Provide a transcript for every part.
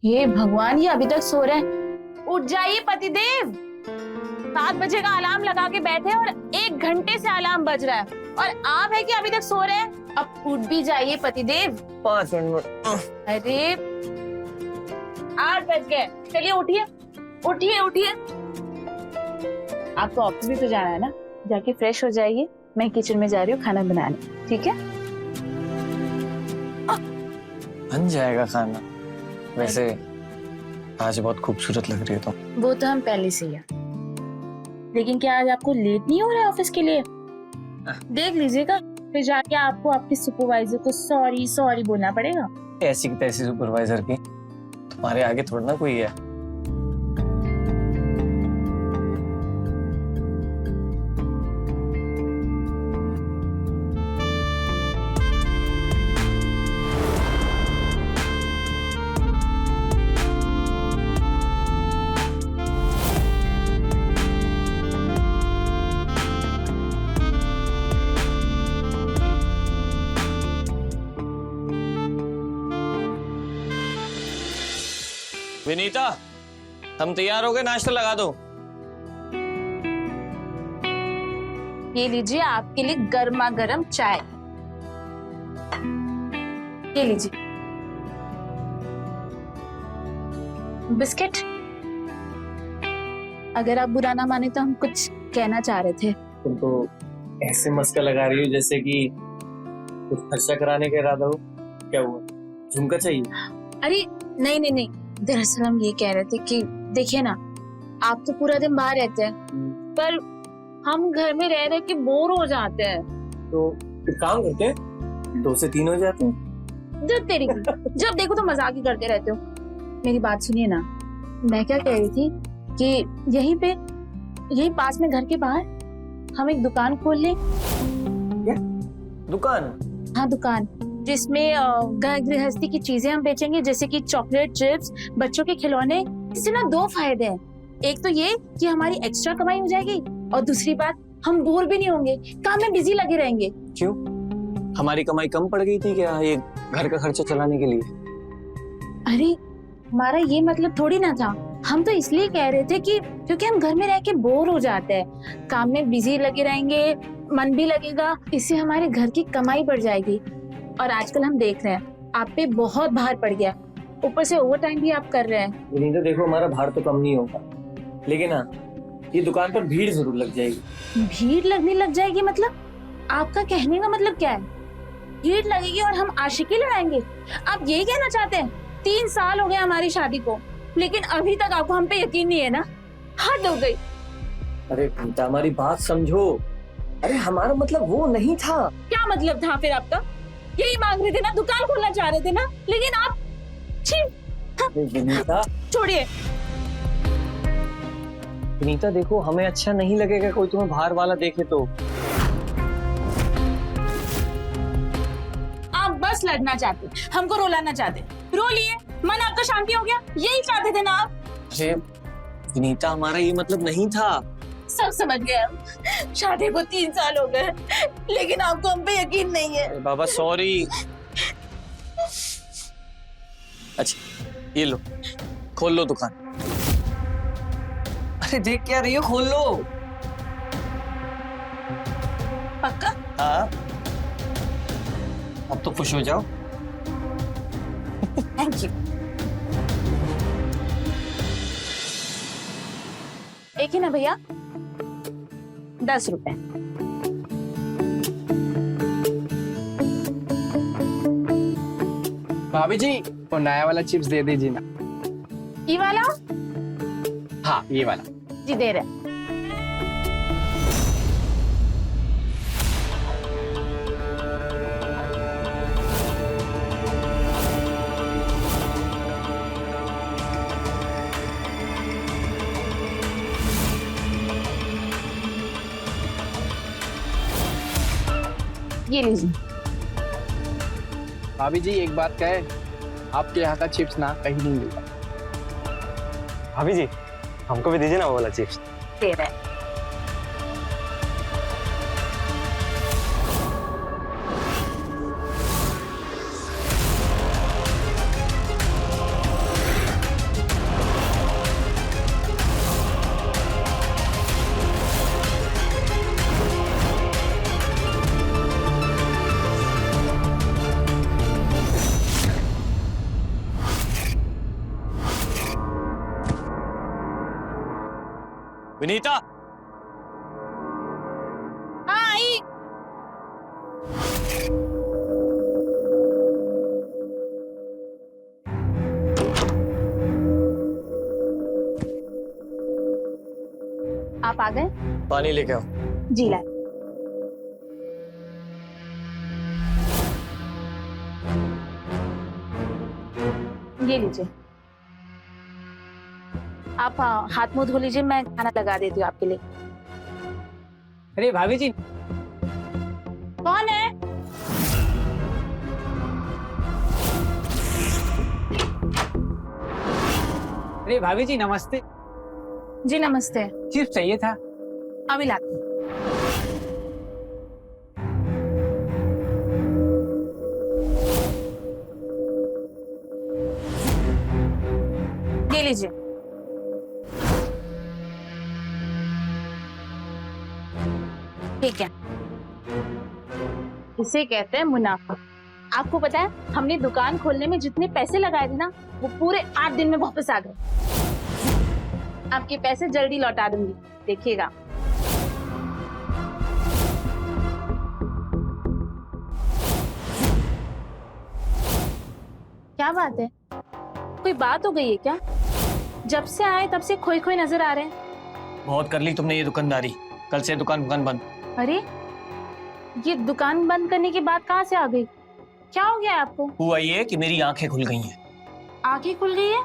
हे भगवान, ये अभी तक सो रहे हैं। उठ जाइए पतिदेव। 7 बजे का अलार्म लगा के बैठे और 1 घंटे से अलार्म बज रहा है और आप है कि अभी तक सो रहे हैं। अब उठ भी जाइए पतिदेव। 5 मिनट। अरे 8 बज गए, चलिए उठिए उठिए उठिए। आपको ऑफिस भी तो जाना है ना, जाके फ्रेश हो जाइए। मैं किचन में जा रही हूँ खाना बनाने, ठीक है? बन जाएगा खाना। वैसे आज बहुत खूबसूरत लग रही है तुम। वो तो हम पहले से ही है, लेकिन क्या आज आपको लेट नहीं हो रहा है ऑफिस के लिए? देख लीजिएगा, फिर जाके आपको आपके सुपरवाइजर को सॉरी सॉरी बोलना पड़ेगा। ऐसी की तैसी सुपरवाइजर की तुम्हारे आगे थोड़ा ना कोई है। विनीता, हम तैयार हो गए, नाश्ता लगा दो। ये लीजिए आपके लिए गर्मा गर्म चाय। ये लीजिए बिस्किट। अगर आप बुरा ना माने तो हम कुछ कहना चाह रहे थे। तुम तो ऐसे मस्का लगा रही हो जैसे कि कुछ खर्चा कराने का इरादा हो। क्या हुआ, झुमका चाहिए? अरे नहीं नहीं नहीं, दरअसल हम ये कह रहे थे कि देखिए ना, आप तो पूरा दिन बाहर रहते हैं, पर हम घर में रह रहे के बोर हो जाते हैं। तो एक काम करते हैं, 2 से 3 हो जाते हैं। जब तेरी जब देखो तो मजाक ही करते रहते हो। मेरी बात सुनिए ना, मैं क्या कह रही थी कि यहीं पास में घर के बाहर हम एक दुकान खोल लें। क्या दुकान? हाँ, दुकान जिसमें घर गृहस्थी की चीजें हम बेचेंगे, जैसे कि चॉकलेट, चिप्स, बच्चों के खिलौने। इससे ना 2 फायदे हैं। एक तो ये कि हमारी एक्स्ट्रा कमाई हो जाएगी, और दूसरी बात, हम बोर भी नहीं होंगे, काम में बिजी लगे रहेंगे। क्यों, हमारी कमाई कम पड़ गई थी क्या ये घर का खर्चा चलाने के लिए? अरे हमारा ये मतलब थोड़ी ना था। हम तो इसलिए कह रहे थे कि क्योंकि हम घर में रह के बोर हो जाते हैं, काम में बिजी लगे रहेंगे, मन भी लगेगा, इससे हमारे घर की कमाई बढ़ जाएगी। और आजकल हम देख रहे हैं आप पे बहुत भार पड़ गया, ऊपर से ओवर टाइम भी आप कर रहे हैं। विनीता देखो, हमारा भार तो कम नहीं होगा, लेकिन हाँ, ये दुकान पर भीड़ जरूर लग जाएगी। भीड़ लगने लग जाएगी मतलब? आपका कहने का मतलब क्या है? भीड़ लगेगी और हम आशिकी लड़ाएंगे? आप यही कहना चाहते हैं? 3 साल हो गए हमारी शादी को, लेकिन अभी तक आपको हम पे यकीन नहीं है ना? हद हो गई। अरे विनीता, हमारी बात समझो। अरे हमारा मतलब वो नहीं था। क्या मतलब था फिर आपका? यही मांग रहे थे ना, दुकान खोलना चाह रहे थे ना, लेकिन आप विनीता छोड़िए। विनीता देखो, हमें अच्छा नहीं लगेगा कोई तुम्हें बाहर वाला देखे तो। आप बस लड़ना चाहते, हमको रुलाना चाहते। रो लिए, मन आपका शांति हो गया, यही चाहते थे ना आप? अरे विनीता, हमारा ये मतलब नहीं था। सब समझ गए हम। शादी को 3 साल हो गए, लेकिन आपको हम पे यकीन नहीं है। बाबा सॉरी। अच्छा ये लो, खोल लो दुकान। अरे देख क्या रही हो, खोल लो। पक्का? हाँ, अब तो खुश हो जाओ। Thank you. एक ही ना भैया, 10 रुपए। भाभी जी, वो नया वाला चिप्स दे दीजिए ना। ये वाला? हाँ ये वाला। जी दे रहे। ये लीजिए। भाभी जी एक बात कहे, आपके यहाँ का चिप्स ना कहीं नहीं मिलता। भाभी जी, हमको भी दीजिए ना वो वाला चिप्स। दे रहे। विनीता, हाँ आई। आप आ गए? पानी लेके आओ। जी ला। ये लीजिए। आप हाथ मुंह धो लीजिए, मैं खाना लगा देती हूँ आपके लिए। अरे भाभी जी, कौन है? अरे भाभी जी नमस्ते। जी नमस्ते। चिप्स चाहिए था। अभी लाती हूँ। ये लीजिए। ठीक है, इसे कहते हैं मुनाफा। आपको पता है हमने दुकान खोलने में जितने पैसे लगाए थे ना, वो पूरे 8 दिन में वापस आ गए। आपके पैसे जल्दी लौटा दूंगी, देखिएगा। क्या बात है, कोई बात हो गई है क्या? जब से आए तब से खोए खोए नजर आ रहे हैं। बहुत कर ली तुमने ये दुकानदारी, कल से दुकान बंद। अरे, ये दुकान बंद करने की बात कहाँ से आ गई? क्या हो गया आपको? हुआ ये कि मेरी आंखें खुल गई हैं। आंखें खुल गई है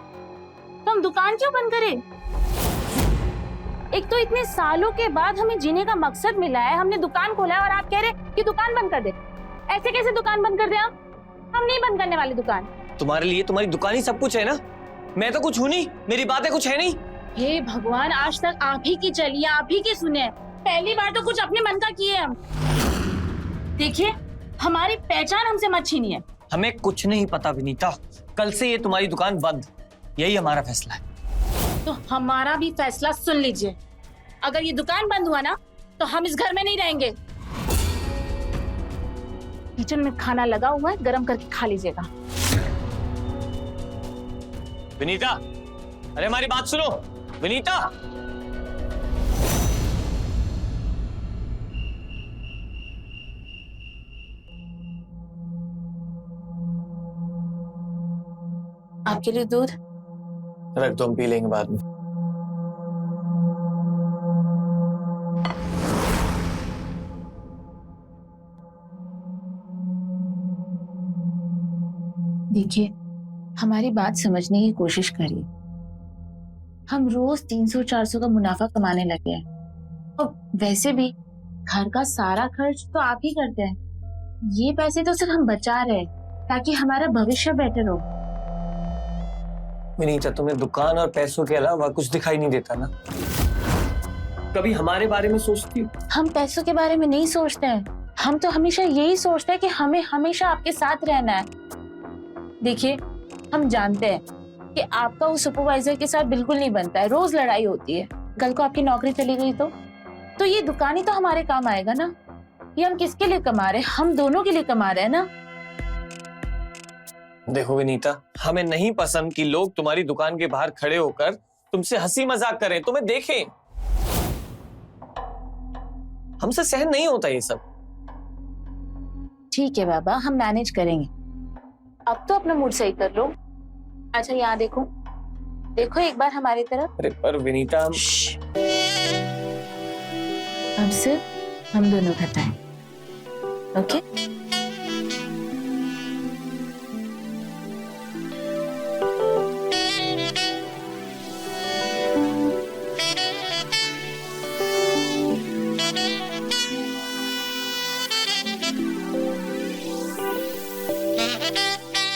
तो हम दुकान क्यों बंद करें? एक तो इतने सालों के बाद हमें जीने का मकसद मिला है, हमने दुकान खोला है और आप कह रहे कि दुकान बंद कर दे। ऐसे कैसे दुकान बंद कर दे? हम नहीं बंद करने वाले दुकान। तुम्हारे लिए तुम्हारी दुकान ही सब कुछ है ना, मैं तो कुछ हूँ नहीं, मेरी बातें कुछ है नहीं। हे भगवान, आज तक आप ही की चलिए, आप ही की सुने, पहली बार तो कुछ अपने मन का किए हम। देखिए, हमारी पहचान हमसे मत छीनिए। हमें कुछ नहीं पता विनीता, कल से ये तुम्हारी दुकान बंद, यही हमारा फैसला है। तो हमारा भी फैसला सुन लीजिए। अगर ये दुकान बंद हुआ ना, तो हम इस घर में नहीं रहेंगे। किचन में खाना लगा हुआ है, गरम करके खा लीजिएगा। विनीता, अरे हमारी बात सुनो विनीता। आपके लिए दूध। रख दो, हम पी लेंगे बाद में। देखिए, हमारी बात समझने की कोशिश करिए। हम रोज 300-400 का मुनाफा कमाने लगे हैं, और वैसे भी घर का सारा खर्च तो आप ही करते हैं। ये पैसे तो सिर्फ हम बचा रहे हैं ताकि हमारा भविष्य बेटर हो। विनीता, तुम्हें दुकान और पैसों के अलावा कुछ दिखाई नहीं देता ना? कभी हमारे बारे में सोचती हो? हम पैसों के बारे में नहीं सोचते हैं, हम तो हमेशा यही सोचते हैं कि हमें हमेशा आपके साथ रहना है। देखिए, हम जानते हैं कि आपका उस सुपरवाइजर के साथ बिल्कुल नहीं बनता है, रोज लड़ाई होती है। कल को आपकी नौकरी चली गई तो ये दुकान ही तो हमारे काम आएगा ना। ये हम किसके लिए कमा रहे हैं? हम दोनों के लिए कमा रहे हैं ना। देखो विनीता, हमें नहीं पसंद कि लोग तुम्हारी दुकान के बाहर खड़े होकर तुमसे हंसी मजाक करें, तुम्हें देखें। हमसे सहन नहीं होता ये सब। ठीक है बाबा, हम मैनेज करेंगे। अब तो अपना मूड सही कर लो। अच्छा, यहाँ देखो, देखो एक बार हमारी तरफ। अरे पर विनीता, अब सिर्फ हम दोनों बताएं, ओके?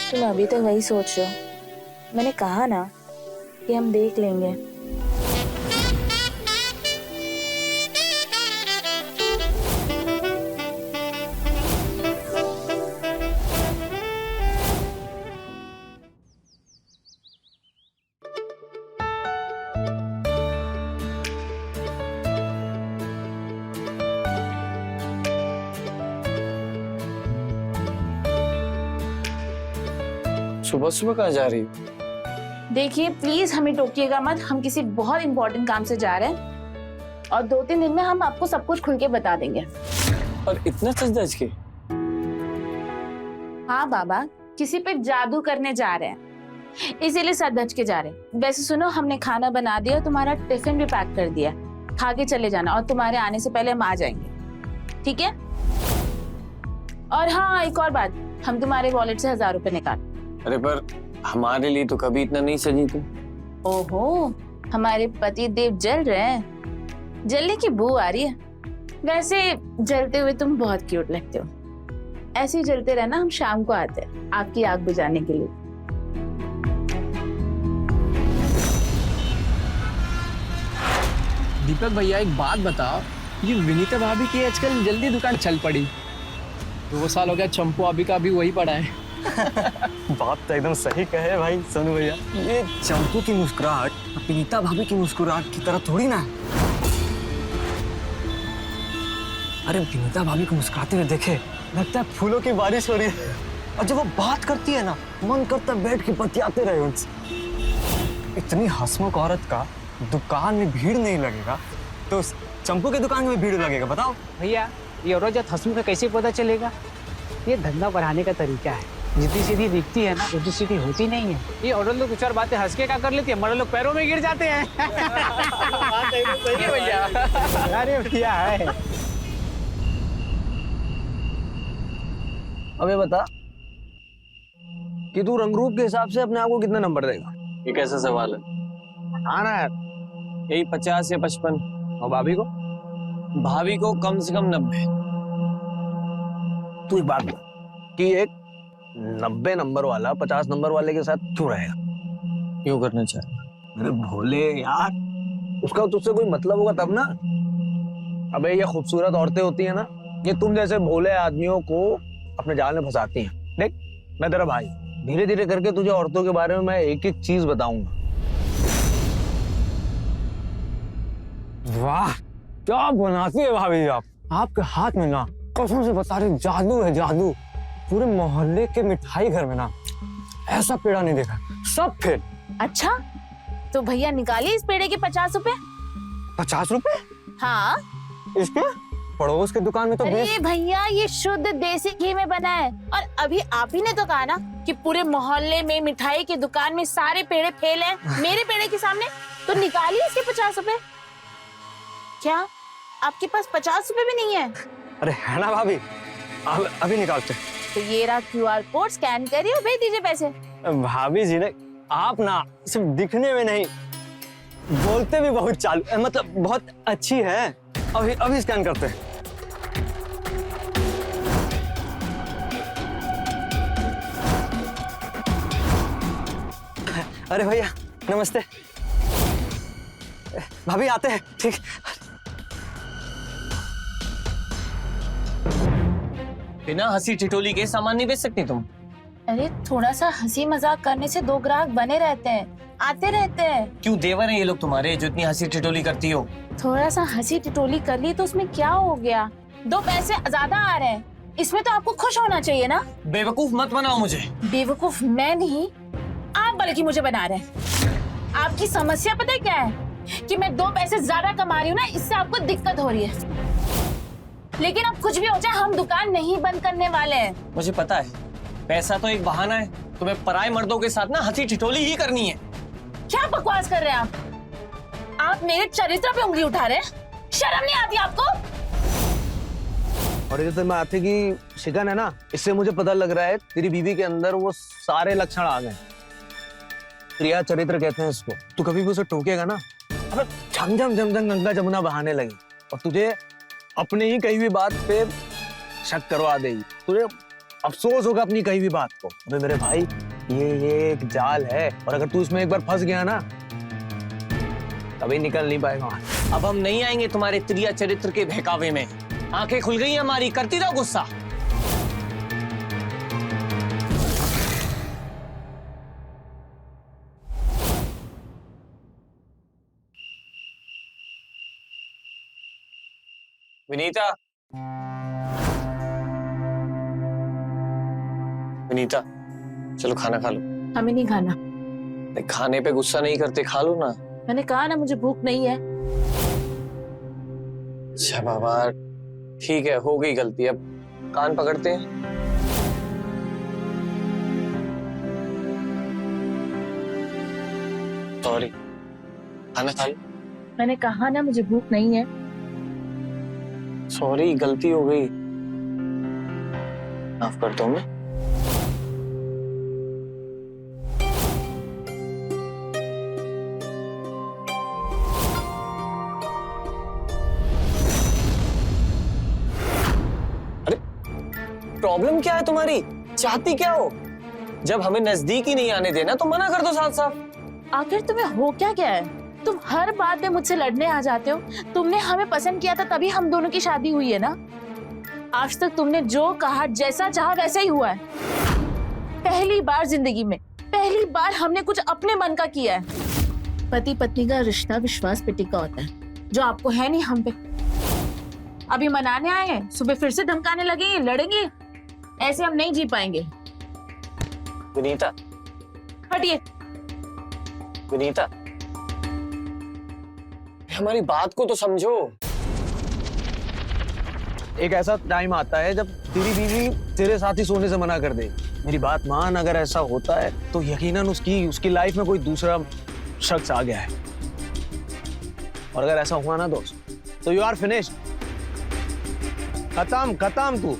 तुम अभी तक वही सोच रहे हो। मैंने कहा ना कि हम देख लेंगे। सुबह सुबह कहाँ जा रही हो? देखिए, प्लीज हमें टोकिएगा मत, हम किसी बहुत इंपॉर्टेंट काम से जा रहे हैं। और 2-3 दिन में हम आपको सब कुछ खुल के बता देंगे। और इतना सच धज के? हाँ बाबा, किसी पे जादू करने जा रहे हैं, इसीलिए सर धज के जा रहे हैं। वैसे सुनो, हमने खाना बना दिया, तुम्हारा टिफिन भी पैक कर दिया, खा के चले जाना और तुम्हारे आने से पहले हम आ जाएंगे, ठीक है? और हाँ, एक और बात, हम तुम्हारे वॉलेट से 1000 रुपए निकाल। अरे पर हमारे लिए तो कभी इतना नहीं सजी तुम। ओहो, हमारे पति देव जल रहे हैं, जलने की बू आ रही है। वैसे जलते हुए तुम बहुत क्यूट लगते हो, ऐसे ही जलते रहना, हम शाम को आते हैं आपकी आग बुझाने के लिए। दीपक भैया एक बात बताओ, ये विनीता भाभी की आजकल जल्दी दुकान चल पड़ी। 2 साल हो गया, चंपू अभी का भी वही पड़ा है। बात तो एकदम सही कहे भाई सोनू भैया। ये चंपू की मुस्कुराहट विनीता भाभी की मुस्कुराहट की तरह थोड़ी ना है। अरे विनीता भाभी को मुस्कुराते हुए देखे लगता है फूलों की बारिश हो रही है, और जब वो बात करती है ना, मन करता है बैठ के बतियाते रहे उनसे। इतनी हंसमुख औरत का दुकान में भीड़ नहीं लगेगा तो चंपू के दुकान में भीड़ लगेगा, बताओ। भैया ये औरत हंसमुख का कैसे पता चलेगा? ये धंधा बढ़ाने का तरीका है। जितनी सीधी दिखती है ना, उतनी सीधी होती नहीं है। ये औरत लोग कुछ और बातें हंस के क्या कर लेती है, मर्द लोग पैरों में गिर जाते हैं। भैया अरे भैया है। अबे बता कि तू रंगरूप के हिसाब से अपने आप को कितना नंबर देगा? ये कैसा सवाल है? हाँ ना यार। यही 50 या 55। और भाभी को? भाभी को कम से कम 90। तू एक बात बता कि एक 90 नंबर वाला 50 नंबर वाले के साथ क्यों रहेगा? क्यों करना चाहे? अरे भोले यार, उसका तुझसे कोई मतलब होगा तब ना। अबे ये खूबसूरत औरतें होती है ना, ये तुम जैसे भोले आदमियों को अपने जाल में फंसाती हैं। देख, मैं तेरा भाई, धीरे धीरे करके तुझे औरतों के बारे में मैं एक एक चीज बताऊंगा। वाह, क्या बनाती है भाभी आप। आपके हाथ में ना, कसम से बता रही, जादू है जादू। पूरे मोहल्ले के मिठाई घर में ना ऐसा पेड़ा नहीं देखा, सब फेल। अच्छा, तो भैया निकालिए इस पेड़े के 50 रुपए। 50 रुपए? हाँ। इसके पड़ोस की दुकान में तो अरे भैया, ये शुद्ध देसी घी में बना है, और अभी आप ही ने तो कहा ना कि पूरे मोहल्ले में मिठाई की दुकान में सारे पेड़े फेल हैं, मेरे पेड़े के सामने, तो निकालिए इसके 50 रुपए। क्या आपके पास 50 रुपए भी नहीं है? अरे है ना भाभी, अभी निकालते। तो ये रहा QR कोड, स्कैन करिए और भेज दीजिए पैसे। भाभी जी ने, आप ना सिर्फ दिखने में नहीं, बोलते भी बहुत चालू, मतलब बहुत अच्छी है। अभी स्कैन करते हैं। अरे भैया नमस्ते। भाभी आते हैं, ठीक। बिना हंसी टिटोली के सामान नहीं बेच सकती तुम? अरे थोड़ा सा हंसी मजाक करने से 2 ग्राहक बने रहते हैं, आते रहते हैं। क्यों देवर हैं ये लोग तुम्हारे जो इतनी हंसी टिटोली करती हो? थोड़ा सा हंसी टिटोली कर ली तो उसमें क्या हो गया? 2 पैसे ज्यादा आ रहे हैं, इसमें तो आपको खुश होना चाहिए ना। बेवकूफ मत बनाओ मुझे। बेवकूफ मैं नहीं, आप बल्कि मुझे बना रहे हैं। आपकी समस्या पता है क्या है? कि मैं 2 पैसे ज्यादा कमा रही हूँ ना, इससे आपको दिक्कत हो रही है। लेकिन अब कुछ भी हो जाए, हम दुकान नहीं बंद करने वाले हैं। मुझे पता है, पैसा तो एक बहाना है, तुम्हें पराये मर्दों के साथ ना हंसी टिटोली ही करनी है। क्या बकवास कर रहे हैं आप मेरे चरित्र पे उंगली उठा रहे हैं? शर्म नहीं आती आपको? और ये तो मैं आते की शिकन है ना, इससे मुझे पता लग रहा है तेरी बीवी के अंदर वो सारे लक्षण आ गए। प्रिया चरित्र कहते हैं इसको। तू कभी भी उसे टोकेगा ना, अब झमझम झमझम गंगा जमुना बहाने लगी और तुझे अपने ही कही हुई बात पे शक करवा देगी। तुझे अफसोस होगा अपनी कही हुई बात को। अबे मेरे भाई, ये एक जाल है, और अगर तू इसमें एक बार फंस गया ना, कभी निकल नहीं पाएगा। अब हम नहीं आएंगे तुम्हारे प्रिया चरित्र के बहकावे में। आंखें खुल गई हमारी, करती रहो गुस्सा। विनीता, विनीता, चलो खाना खा लो। हमें नहीं खाना। खाने पे गुस्सा नहीं करते, खा लो ना। मैंने कहा ना मुझे भूख नहीं है। अच्छा बाबा, ठीक है, हो गई गलती, अब कान पकड़ते हैं। सॉरी, खाना खा लो। मैंने कहा ना मुझे भूख नहीं है। सॉरी, गलती हो गई, माफ करता हूँ मैं। अरे प्रॉब्लम क्या है तुम्हारी? चाहती क्या हो? जब हमें नजदीक ही नहीं आने देना तो मना कर दो साफ साफ। आखिर तुम्हें हो क्या क्या है? तुम हर बात में मुझसे लड़ने आ जाते हो। तुमने हमें पसंद किया था तभी हम दोनों की शादी हुई है ना। आज तक तुमने जो कहा, जैसा चाहा वैसा ही हुआ है। पहली बार जिंदगी में, पहली बार हमने कुछ अपने मन का किया है। पति पत्नी का रिश्ता विश्वास पे टिका होता है, जो आपको है नहीं हम पे। अभी मनाने आए हैं, सुबह फिर से धमकाने लगेंगे, लड़ेंगे। ऐसे हम नहीं जी पाएंगे। विनीता, हटिए। विनीता, हमारी बात को तो समझो। एक ऐसा टाइम आता है जब तेरी बीवी तेरे साथ ही सोने से मना कर दे। मेरी बात मान, अगर ऐसा होता है तो यकीनन उसकी लाइफ में कोई दूसरा शख्स आ गया है। और अगर ऐसा हुआ ना दोस्त, तो यू आर फिनिश्ड। खत्म खत्म तू।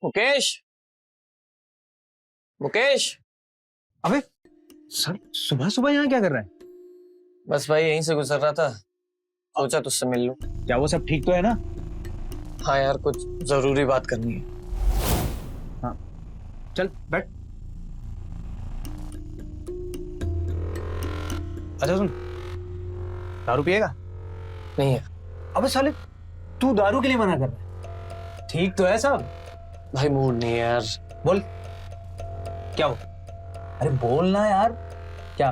मुकेश, मुकेश। अबे सर, सुबह सुबह यहाँ क्या कर रहा है? बस भाई यहीं से गुजर रहा था, सोचा तुझसे मिल लूं। क्या वो सब ठीक तो है ना? हाँ यार, कुछ जरूरी बात करनी है। हाँ चल बैठ। अच्छा सुन, दारू पिएगा? नहीं है अबे साले, तू दारू के लिए मना कर रहा है? ठीक तो है सब? भाई, मूड नहीं है यार। बोल क्या हो? अरे बोलना यार। क्या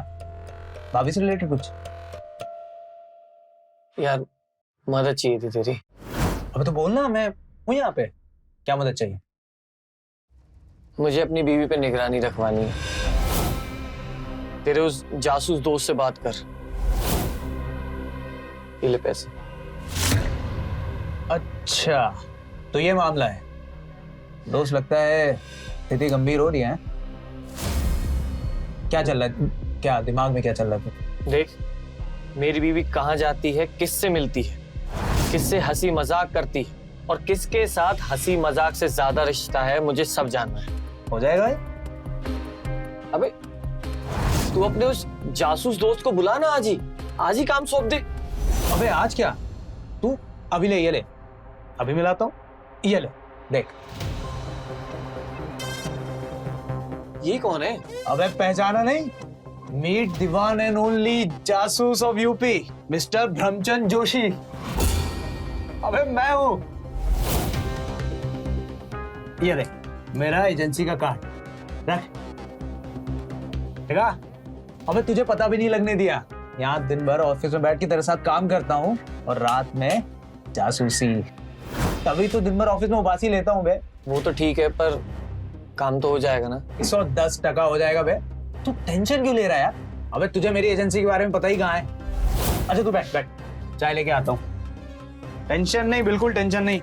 भाभी से रिलेटेड कुछ? यार मदद चाहिए थी तेरी। अबे तो बोलना, मैं हूं यहाँ पे। क्या मदद चाहिए? मुझे अपनी बीवी पे निगरानी रखवानी है। तेरे उस जासूस दोस्त से बात कर। ये ले पैसे। अच्छा तो ये मामला है। दोस्त, लगता है स्थिति गंभीर हो रही है। क्या चल रहा है? क्या दिमाग में क्या चल रहा है? देख, मेरी बीवी कहाँ जाती है, किससे मिलती है, किससे हंसी मजाक करती है, और किसके साथ हंसी मजाक से ज्यादा रिश्ता है, मुझे सब जानना है। हो जाएगा ये? अबे तू अपने उस जासूस दोस्त को बुला ना, आज ही काम सौंप दे। अबे आज क्या? तू अभी ले, ये ले, अभी मिलाता हूँ। ये ले, देख। ये कौन है? अबे पहचाना नहीं? Meet the one and only जासूस of UP, mister Brahmachand Joshi. अबे मैं हूं। ये देख, मेरा एजेंसी का कार्ड रख। देखा? अबे तुझे पता भी नहीं लगने दिया। यहाँ दिन भर ऑफिस में बैठ के तेरे साथ काम करता हूँ और रात में जासूसी। तभी तो दिन भर ऑफिस में उबासी लेता हूँ बे। वो तो ठीक है, पर काम तो हो जाएगा ना? 110% हो जाएगा बे। तू टेंशन क्यों ले रहा है यार? अबे तुझे मेरी एजेंसी के बारे में पता ही कहाँ है। अच्छा तू बैठ बैठ, चाय लेके आता हूँ। टेंशन नहीं, बिल्कुल टेंशन नहीं।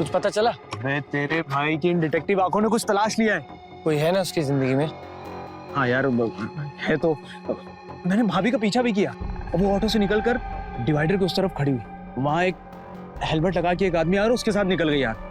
कुछ पता चला? मैं तेरे भाई की इन डिटेक्टिव आंखों ने कुछ तलाश लिया है। कोई है ना उसकी जिंदगी में? हाँ यार है तो। मैंने भाभी का पीछा भी किया और वो ऑटो से निकलकर डिवाइडर के उस तरफ खड़ी हुई। वहां एक हेलमेट लगा के एक आदमी आ रहा उसके साथ निकल गई यार।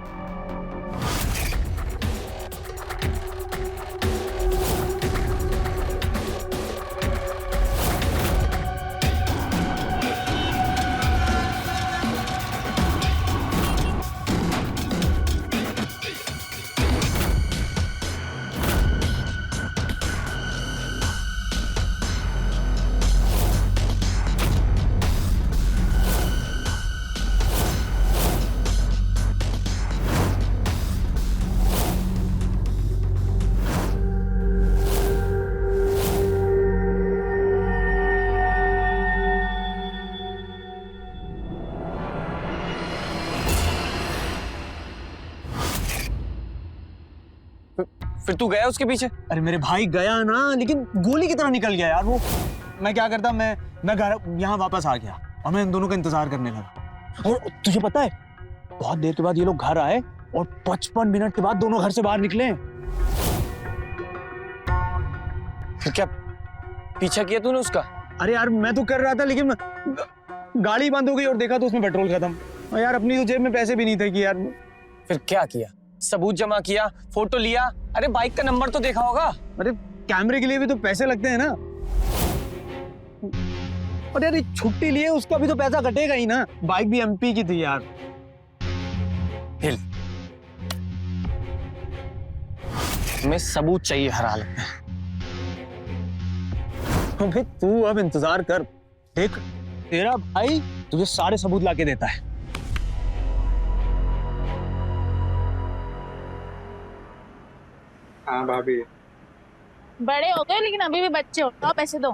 फिर तू गया उसके पीछे? अरे मेरे भाई गया ना, लेकिन गोली की तरह निकल गया यार वो। मैं क्या करता, मैं घर यहाँ वापस आ गया और मैं इन दोनों का इंतजार करने लगा। और तुझे पता है बहुत देर के बाद ये लोग घर आए और 55 मिनट के बाद दोनों घर से बाहर निकले। फिर क्या पीछा किया तूने उसका? अरे यार मैं तो कर रहा था, लेकिन गाड़ी बंद हो गई और देखा तो उसमें पेट्रोल खत्म। और यार अपनी तो जेब में पैसे भी नहीं थे कि यार। फिर क्या किया? सबूत जमा किया, फोटो लिया? अरे बाइक का नंबर तो देखा होगा। अरे कैमरे के लिए भी तो पैसे लगते हैं ना। और यार छुट्टी लिए उसका भी तो पैसा कटेगा ही ना। बाइक भी एमपी की थी यार। हिल, हमें सबूत चाहिए हर हालत में। अबे तू अब इंतजार कर, देख तेरा भाई तुझे सारे सबूत लाके देता है। हाँ भाभी। बड़े हो गए लेकिन अभी भी बच्चे हो, तो पैसे दो।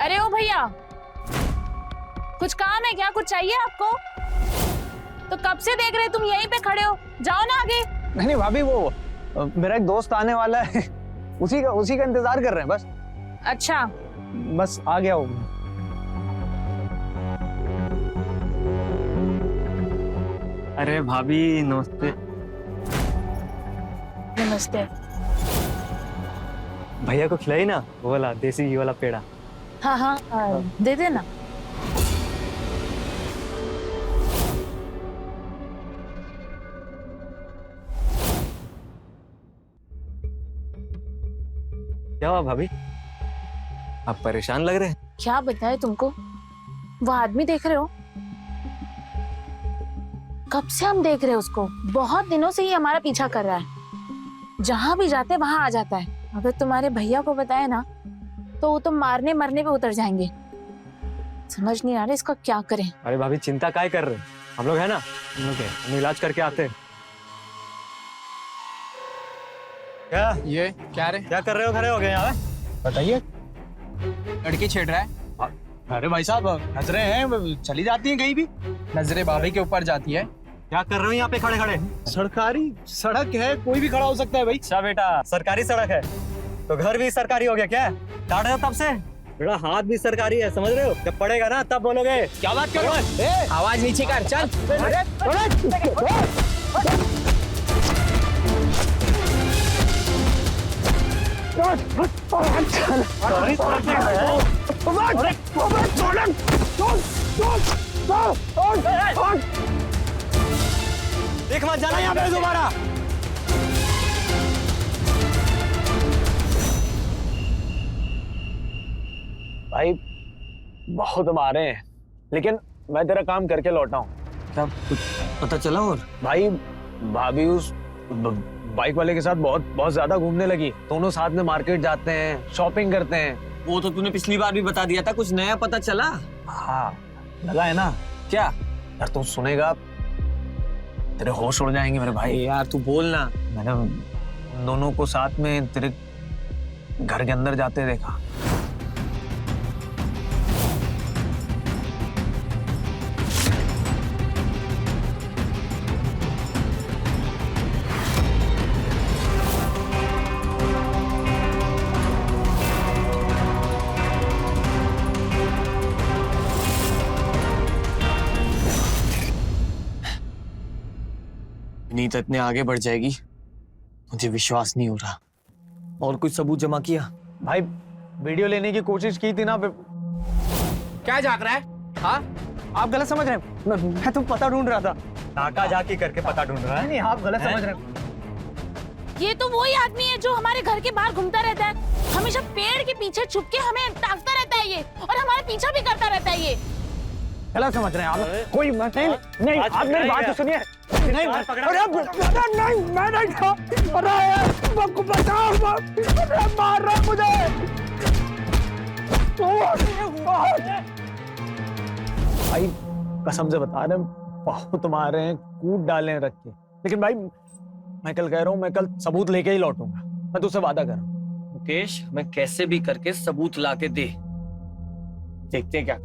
अरे ओ भैया, कुछ काम है क्या? कुछ चाहिए आपको? तो कब से देख रहे, तुम यहीं पे खड़े हो, जाओ ना आगे। नहीं भाभी, वो मेरा एक दोस्त आने वाला है, उसी का इंतजार कर रहे हैं बस। अच्छा, बस आ गया हूँ। अरे भाभी नमस्ते। नमस्ते। भैया को खिलाई ना वो वाला देसी घी वाला पेड़ा। हाँ हाँ, दे देना। क्या हुआ भाभी, आप परेशान लग रहे हैं? क्या बताए तुमको? वो आदमी देख रहे हो? कब से हम देख रहे हैं उसको, बहुत दिनों से ही हमारा पीछा कर रहा है। जहां भी जाते वहां आ जाता है। अगर तुम्हारे भैया को बताए ना तो वो तो मारने मरने पे उतर जाएंगे। समझ नहीं आ रहा इसका क्या करें। अरे भाभी चिंता काय कर रहे हैं, हम लोग है ना, हम इलाज करके आते हैं। क्या ये क्या रे? क्या कर रहे हो, खड़े हो गए यहाँ पे? बताइए। लड़की छेड़ रहा है। अरे भाई साहब नजरें हैं, चली जाती हैं कहीं भी। नजरे भाभी के ऊपर जाती है। क्या कर रहे हो यहाँ पे खड़े खड़े? सरकारी सड़क है, कोई भी खड़ा हो सकता है भाई। अच्छा बेटा, सरकारी सड़क है तो घर भी सरकारी हो गया क्या? डांट रहे हो तब से? बेटा हाथ भी सरकारी है, समझ रहे हो? जब पड़ेगा ना तब बोलोगे। क्या बात कर रहे हो? आवाज नीचे कर, चल। देख मत जाना यहाँ पे दोबारा। भाई बहुत मारे हैं, लेकिन मैं तेरा काम करके लौटा हूँ। क्या कुछ पता चला? और भाई भाभी उस बाइक वाले के साथ बहुत ज्यादा घूमने लगी। दोनों साथ में मार्केट जाते हैं, शॉपिंग करते हैं। वो तो तूने पिछली बार भी बता दिया था, कुछ नया पता चला? हाँ लगा है ना। क्या? यार तू सुनेगा तेरे होश उड़ जाएंगे मेरे भाई। यार तू बोलना। मैंने उन दोनों को साथ में तेरे घर के अंदर जाते देखा। विनीता इतने आगे बढ़ जाएगी मुझे विश्वास नहीं हो रहा। और कुछ सबूत जमा किया? भाई वीडियो लेने की कोशिश की थी ना। क्या जाग रहा है? हाँ, आप गलत समझ रहे हैं। मैं तो पता ढूंढ रहा था। नाका जाके करके पता ढूंढ रहा है। नहीं, आप गलत समझ रहे हैं। ये तो वही आदमी है जो हमारे घर के बाहर घूमता रहता है, हमेशा पेड़ के पीछे छुप के हमें ताकता रहता है ये, और हमारा पीछा भी करता रहता है ये। गलत समझ रहे हैं आप। कोई नहीं, आप मेरी बात तो सुनिए। नहीं, नहीं, मैं नहीं था। अरे आपको बचाओ, अरे मार रहा मुझे। भाई कसम से बता रहे हैं, बहुत मारे हैं, कूद डाले हैं रख के। लेकिन भाई मैं कल कह रहा हूँ, मैं कल सबूत लेके ही लौटूंगा। मैं तुझसे वादा कर रहा हूँ। मुकेश, मैं कैसे भी करके सबूत ला के दे, देखते हैं क्या।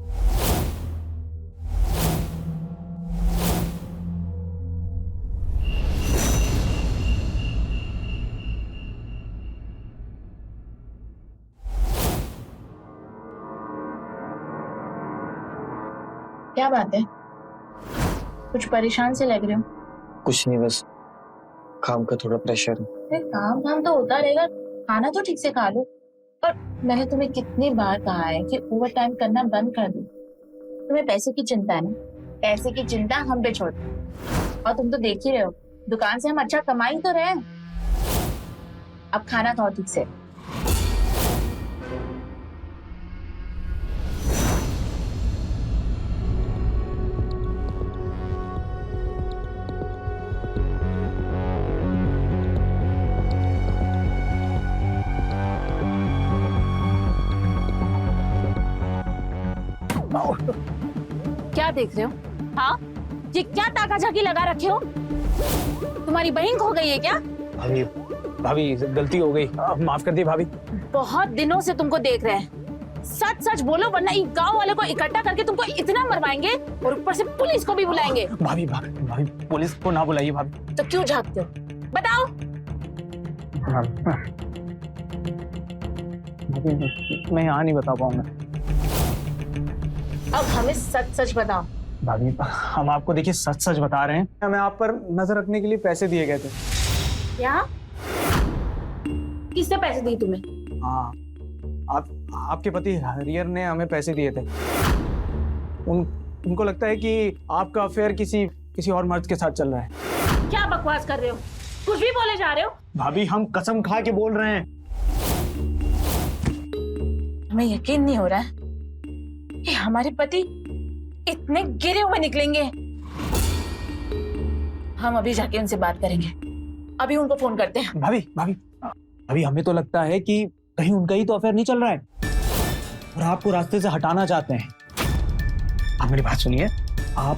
क्या बात है, कुछ परेशान से लग रहे हो? कुछ नहीं, बस काम का थोड़ा प्रेशर है। अरे काम तो होता रहेगा, खाना तो ठीक से खा लो। और मैंने तुम्हें कितनी बार कहा है कि ओवर टाइम करना बंद कर दो। तुम्हें पैसे की चिंता है ना, पैसे की चिंता हम पे छोड़ दो। और तुम तो देख ही रहे हो, दुकान से हम अच्छा कमा ही तो रहे हैं। अब खाना खाओ ठीक से। क्या देख रहे हो? हाँ, ये क्या ताका झाकी लगा रखे हो? तुम्हारी बहन खो गई है क्या? भाभी, भाभी गलती हो गई, माफ कर दी भाभी। बहुत दिनों से तुमको देख रहे हैं, सच सच बोलो वरना इस गांव वाले को इकट्ठा करके तुमको इतना मरवाएंगे और ऊपर से पुलिस को भी बुलाएंगे। भाभी भाभी भाभी, पुलिस को ना बुलाइए भाभी। तो क्यों झांकते हो, बताओ? भाभी मैं यहाँ नहीं बता पाऊंगा। अब हमें सच सच बताओ। भाभी हम आपको देखिए सच सच बता रहे हैं, हमें आप पर नजर रखने के लिए पैसे दिए गए थे। क्या? किसने पैसे दिए तुम्हें? हाँ, आपके पति हरियर ने हमें पैसे दिए थे। उनको लगता है कि आपका अफेयर किसी और मर्द के साथ चल रहा है। क्या बकवास कर रहे हो, कुछ भी बोले जा रहे हो? भाभी हम कसम खा के बोल रहे हैं। हमें यकीन नहीं हो रहा है कि हमारे पति इतने गिरे हुए निकलेंगे। हम अभी जाके उनसे बात करेंगे, अभी उनको फोन करते हैं। भाभी भाभी अभी हमें तो लगता है कि कहीं उनका ही तो अफेयर नहीं चल रहा है और आपको रास्ते से हटाना चाहते हैं। आप मेरी बात सुनिए, आप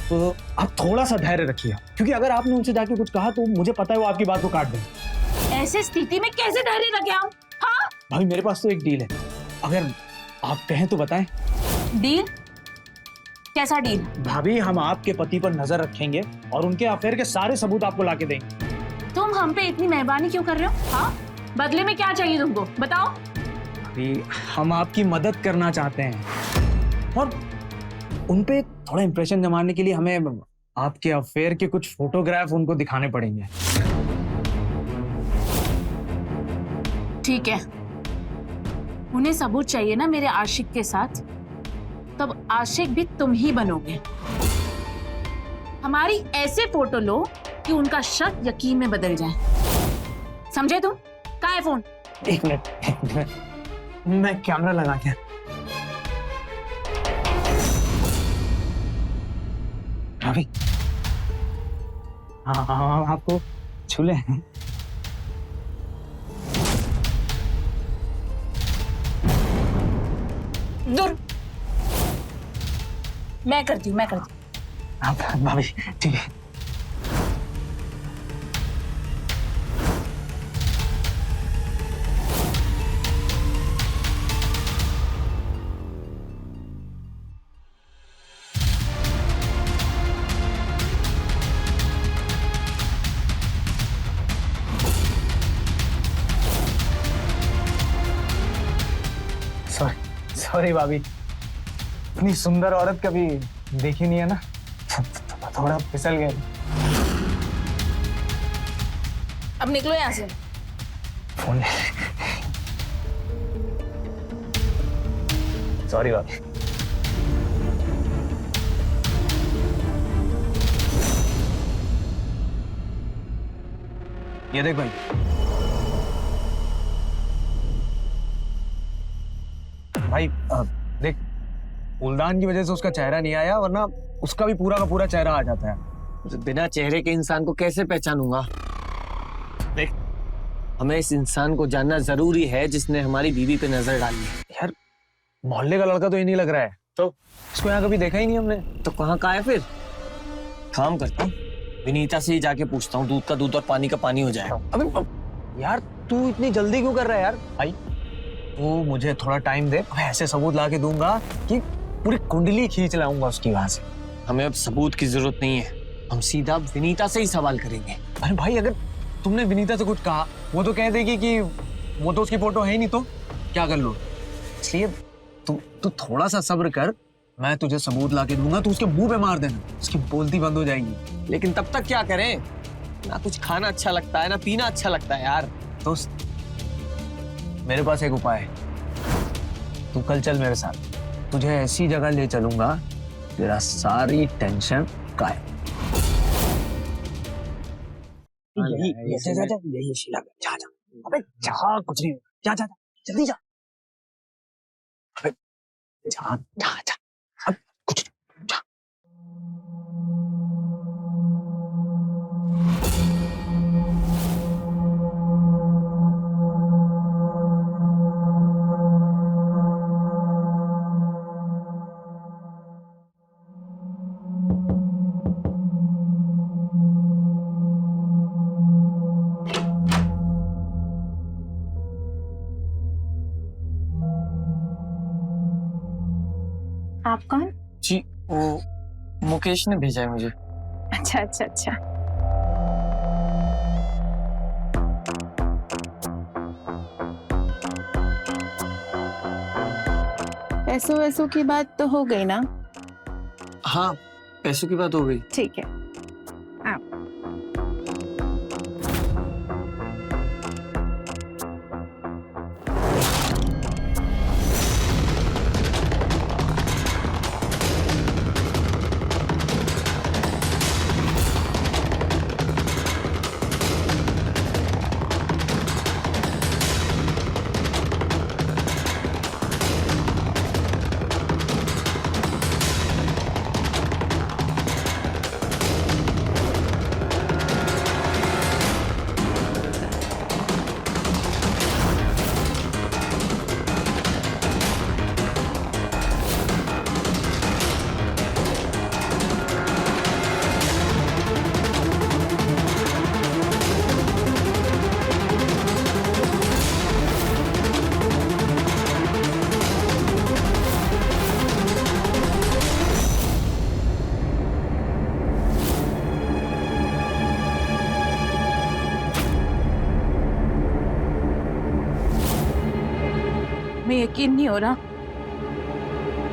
थोड़ा सा धैर्य रखिए, क्योंकि अगर आपने उनसे जाके कुछ कहा तो मुझे पता है वो आपकी बात को काट देंगे। ऐसे स्थिति में कैसे धैर्य रखे हम? हाँ? भाभी मेरे पास तो एक डील है, अगर आप कहें तो बताएं। डील? कैसा डील? भाभी हम आपके पति पर नजर रखेंगे और उनके अफेयर के सारे सबूत आपको लाके देंगे। तुम हम पे इतनी मेहरबानी क्यों कर रहे हो? हाँ, बदले में क्या चाहिए तुमको, बताओ? भाभी हम आपकी मदद करना चाहते हैं और उनपे थोड़ा इंप्रेशन जमाने के लिए हमें आपके अफेयर के कुछ फोटोग्राफ उनको दिखाने पड़ेंगे। ठीक है, उन्हें सबूत चाहिए ना मेरे आशिक के साथ, तब आशिक भी तुम ही बनोगे। हमारी ऐसे फोटो लो कि उनका शक यकीन में बदल जाए, समझे तुम? कहाँ है फोन? एक मिनट मैं कैमरा लगा के। भाभी हाँ आपको छूले हैं। दूर। मैं करती हूँ। आप भाभी ठीक है। सॉरी भाभी, इतनी सुंदर औरत कभी देखी नहीं है ना, थोड़ा फिसल गए। अब निकलो यहाँ से। फोन सॉरी भाभी। ये देख भाई, भाई देख, फूलदान की वजह से उसका चेहरा नहीं आया, वरना उसका भी पूरा का पूरा चेहरा आ जाता है। बिना चेहरे के इंसान को कैसे पहचानूंगा? देख, हमें इस इंसान को जानना जरूरी है जिसने हमारी बीवी पे नजर डाली है। यार मोहल्ले का लड़का तो ये नहीं लग रहा है, तो इसको यहाँ कभी देखा ही नहीं हमने। तो कहाँ का है फिर? काम करता हूँ, विनीता से ही जाके पूछता हूँ, दूध का दूध और पानी का पानी हो जाएगा। अबे यार तू इतनी जल्दी क्यों कर रहा है यार? भाई तू मुझे थोड़ा टाइम दे, मैं ऐसे सबूत ला के दूंगा कि पूरी कुंडली खींच लाऊंगा उसकी वहां से। हमें अब सबूत की जरूरत नहीं है, हम सीधा विनीता से ही सवाल करेंगे। अरे भाई अगर तुमने विनीता से कुछ कहा, वो तो कह देगी कि वो तो उसकी फोटो है ही नहीं, तो क्या कर लो। इसलिए तू थोड़ा सा सब्र कर, मैं तुझे सबूत ला के दूंगा, तू उसके मुंह पे मार देना, उसकी बोलती बंद हो जाएगी। लेकिन तब तक क्या करें? ना कुछ खाना अच्छा लगता है ना पीना अच्छा लगता है यार। दोस्त मेरे पास एक उपाय है, तू कल चल मेरे साथ, तुझे ऐसी जगह ले चलूंगा तेरा सारी टेंशन गायब। यही शीला, जा जा, अबे जा, कुछ नहीं, जा जा जल्दी जा, अबे जा जा जा, अब कुछ नहीं, जा। आप कौन? जी, वो मुकेश ने भेजा है मुझे। अच्छा अच्छा अच्छा। पैसों वैसों की बात तो हो गई ना? हाँ, पैसों की बात हो गई। ठीक है। मैं यकीन नहीं हो रहा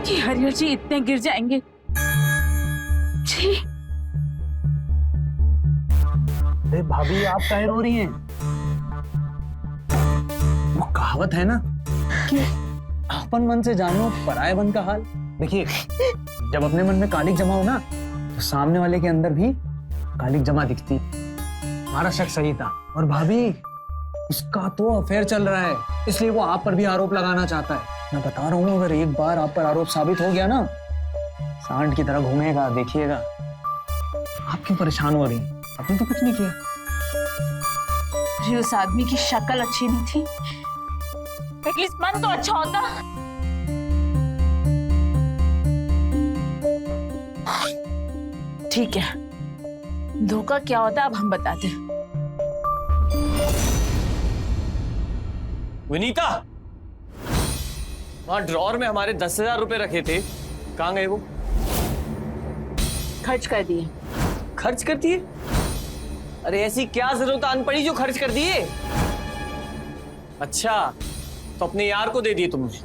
कि हरिहर जी इतने गिर जाएंगे। जी अरे भाभी आप काहे रो रही हैं? वो कहावत है ना कि आपन मन से जानो पराये मन का हाल। देखिए, जब अपने मन में कालिक जमा हो ना, तो सामने वाले के अंदर भी कालिक जमा दिखती। हमारा शक सही था, और भाभी उसका तो अफेयर चल रहा है, इसलिए वो आप पर भी आरोप लगाना चाहता है। मैं बता रहा हूँ, अगर एक बार आप पर आरोप साबित हो गया ना, सांड की तरह घूमेगा, देखिएगा। आप क्यों परेशान हो रही? आपने तो कुछ नहीं किया। उस आदमी की शक्ल अच्छी नहीं थी, एटलीस्ट मन तो अच्छा होता। ठीक है, धोखा क्या होता है अब हम बताते हैं। विनीता, वहां ड्रॉर में हमारे 10,000 रुपए रखे थे, कहाँ गए वो? खर्च कर दिए। खर्च कर दिए? अरे ऐसी क्या जरूरत आन पड़ी जो खर्च कर दिए? अच्छा, तो अपने यार को दे दिए तुमने?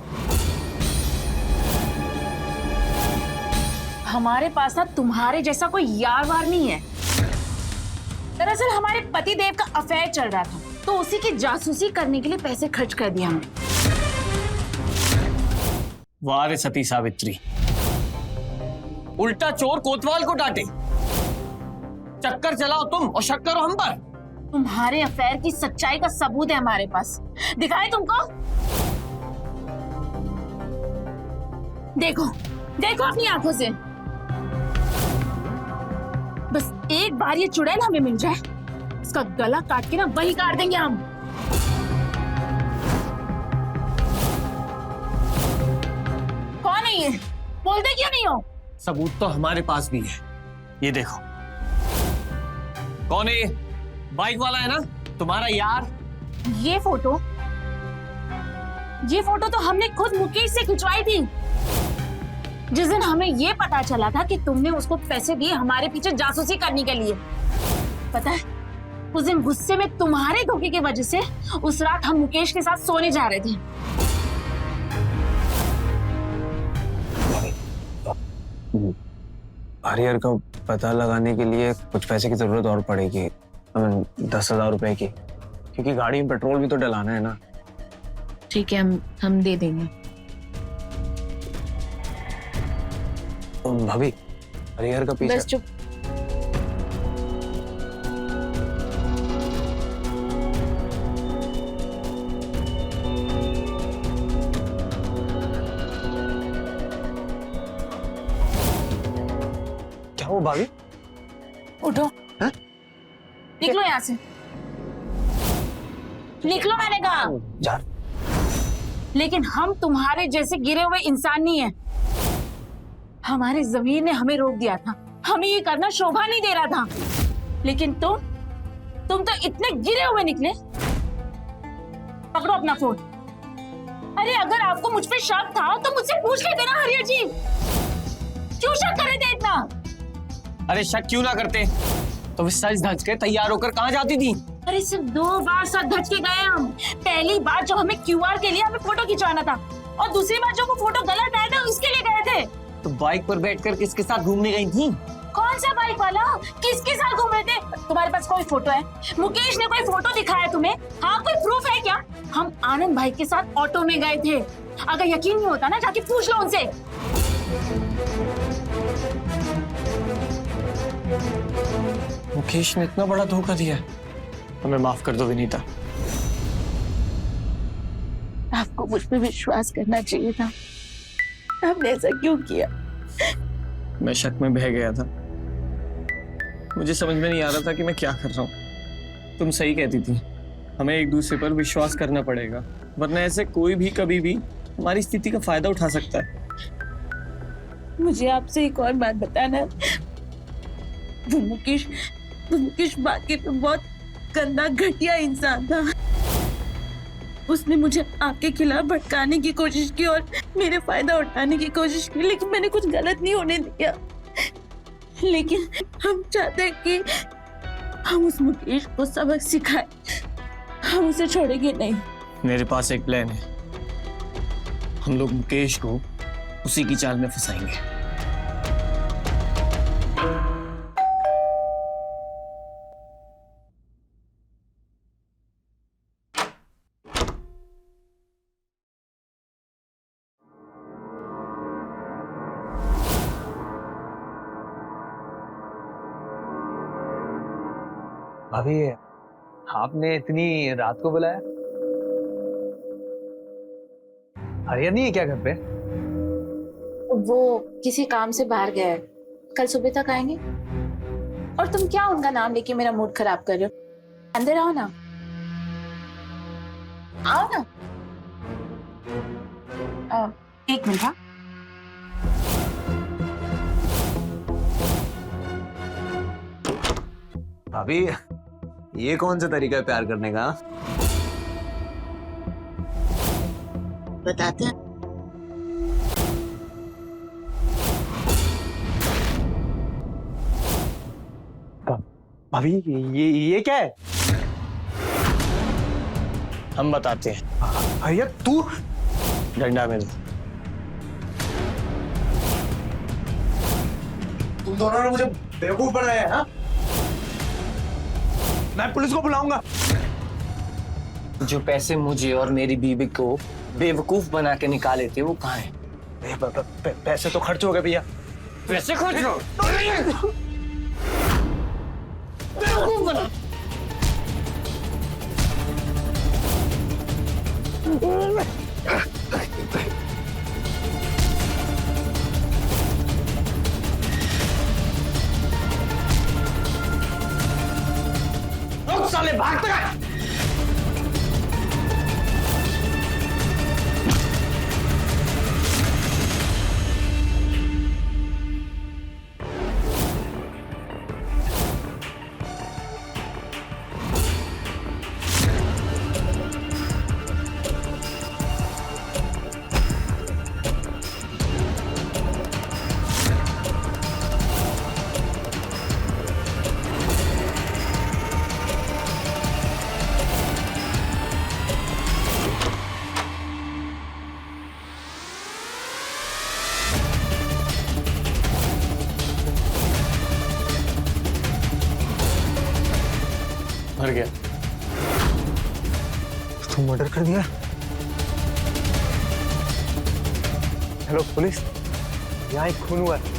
हमारे पास ना तुम्हारे जैसा कोई यार वार नहीं है। दरअसल हमारे पति देव का अफेयर चल रहा था, तो उसी की जासूसी करने के लिए पैसे खर्च कर दिए हमने। वाह रे सती सावित्री, उल्टा चोर कोतवाल को डांटे। चक्कर चलाओ तुम और शक करो हम पर। तुम्हारे अफेयर की सच्चाई का सबूत है हमारे पास, दिखाए तुमको? देखो देखो अपनी आंखों से। बस एक बार ये चुड़ैल हमें मिल जाए, इसका गला काट के ना वही काट देंगे हम। कौन है ये? बोलते क्यों नहीं हो? सबूत तो हमारे पास भी है, ये देखो। कौन है ये? बाइक वाला है ना, तुम्हारा यार? ये फोटो तो हमने खुद मुकेश से खिंचवाई थी। जिस दिन हमें ये पता चला था कि तुमने उसको पैसे दिए हमारे पीछे जासूसी करने के लिए, पता है उस दिन गुस्से में तुम्हारे धोखे की वजह से उस रात हम मुकेश के साथ सोने जा रहे थे। हरिहर का पता लगाने के लिए कुछ पैसे की जरूरत और पड़ेगी, 10,000 रुपए की, क्योंकि गाड़ी में पेट्रोल भी तो डलाना है ना। ठीक है, हम दे देंगे। भाभी, हरिहर का पीछे। बस चुप। क्या वो भाभी? उठो। हैं? निकलो यहाँ से, निकलो मैंने कहा। जा। लेकिन हम तुम्हारे जैसे गिरे हुए इंसान नहीं है। हमारे ज़मीर ने हमें रोक दिया था, हमें ये करना शोभा नहीं दे रहा था, लेकिन तुम तो इतने गिरे हुए निकले। पकड़ो अपना फोन। अरे अगर आपको मुझ पे शक था तो मुझसे पूछ लेते ना हरिहर जी, क्यों शक कर रहे थे इतना? अरे शक क्यों ना करते, तो सच धज के तैयार होकर कहाँ जाती थी? अरे सिर्फ 2 बार साथ धज के गए हम। पहली बार जब हमें क्यूआर के लिए हमें फोटो खिंचवाना था, और दूसरी बार जब वो फोटो गलत आया था उसके लिए गए थे। तो बाइक पर बैठकर किसके साथ घूमने गई थी? कौन सा बाइक वाला? किसके साथ घूम रहे थे? तुम्हारे पास कोई फोटो है? मुकेश ने कोई फोटो दिखाया तुम्हें? हाँ, कोई प्रूफ है क्या? हम आनंद भाई के साथ ऑटो में गए थे। अगर यकीन नहीं होता ना, जाके पूछ लो उनसे। मुकेश ने इतना बड़ा धोखा दिया, हमें माफ कर दो विनीता। आपको मुझ पे विश्वास करना चाहिए था, आपने ऐसा क्यों किया? मैं शक में बह गया था, मुझे समझ में नहीं आ रहा था कि मैं क्या कर रहा हूँ। तुम सही कहती थी, हमें एक दूसरे पर विश्वास करना पड़ेगा, वरना ऐसे कोई भी कभी भी हमारी स्थिति का फायदा उठा सकता है। मुझे आपसे एक और बात बताना है। वो मुकेश बाकी पे बहुत गंदा घटिया इंसान था। उसने मुझे आपके खिलाफ भटकाने की कोशिश की और मेरे फायदा उठाने की कोशिश की, लेकिन मैंने कुछ गलत नहीं होने दिया। लेकिन हम चाहते हैं कि हम उस मुकेश को सबक सिखाएं, हम उसे छोड़ेंगे नहीं। मेरे पास एक प्लान है, हम लोग मुकेश को उसी की चाल में फंसाएंगे। भाभी, आपने इतनी रात को बुलाया? हरिहर नहीं है क्या घर पे? वो किसी काम से बाहर गया है, कल सुबह तक आएंगे। और तुम क्या उनका नाम लेके मेरा मूड खराब कर रहे हो? अंदर आओ ना, आओ ना। एक मिनट। हाँ, भाभी, ये कौन सा तरीका है प्यार करने का? बताते हैं। भाभी, ये क्या है? हम बताते हैं। हरिहर, तू? डंडा मेरे। तुम दोनों ने मुझे बेवकूफ बनाया है, हाँ? मैं पुलिस को बुलाऊंगा। जो पैसे मुझे और मेरी बीवी को बेवकूफ बना के निकाले थे वो कहाँ हैं? पैसे तो खर्च हो गए भैया। पैसे खर्च हो साले भागते गए। मर गया। तू मर्डर कर दिया? हेलो पुलिस, यहाँ एक खून हुआ है।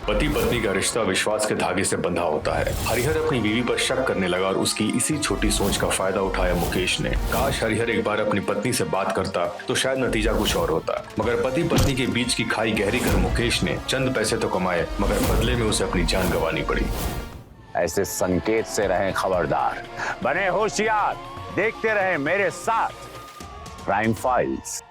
पति पत्नी का रिश्ता विश्वास के धागे से बंधा होता है। हरिहर अपनी बीवी पर शक करने लगा और उसकी इसी छोटी सोच का फायदा उठाया मुकेश ने। काश हरिहर एक बार अपनी पत्नी से बात करता तो शायद नतीजा कुछ और होता, मगर पति पत्नी के बीच की खाई गहरी कर मुकेश ने चंद पैसे तो कमाए, मगर बदले में उसे अपनी जान गंवानी पड़ी। ऐसे संकेत से रहें खबरदार, बने होशियार, देखते रहें मेरे साथ क्राइम फाइल्स।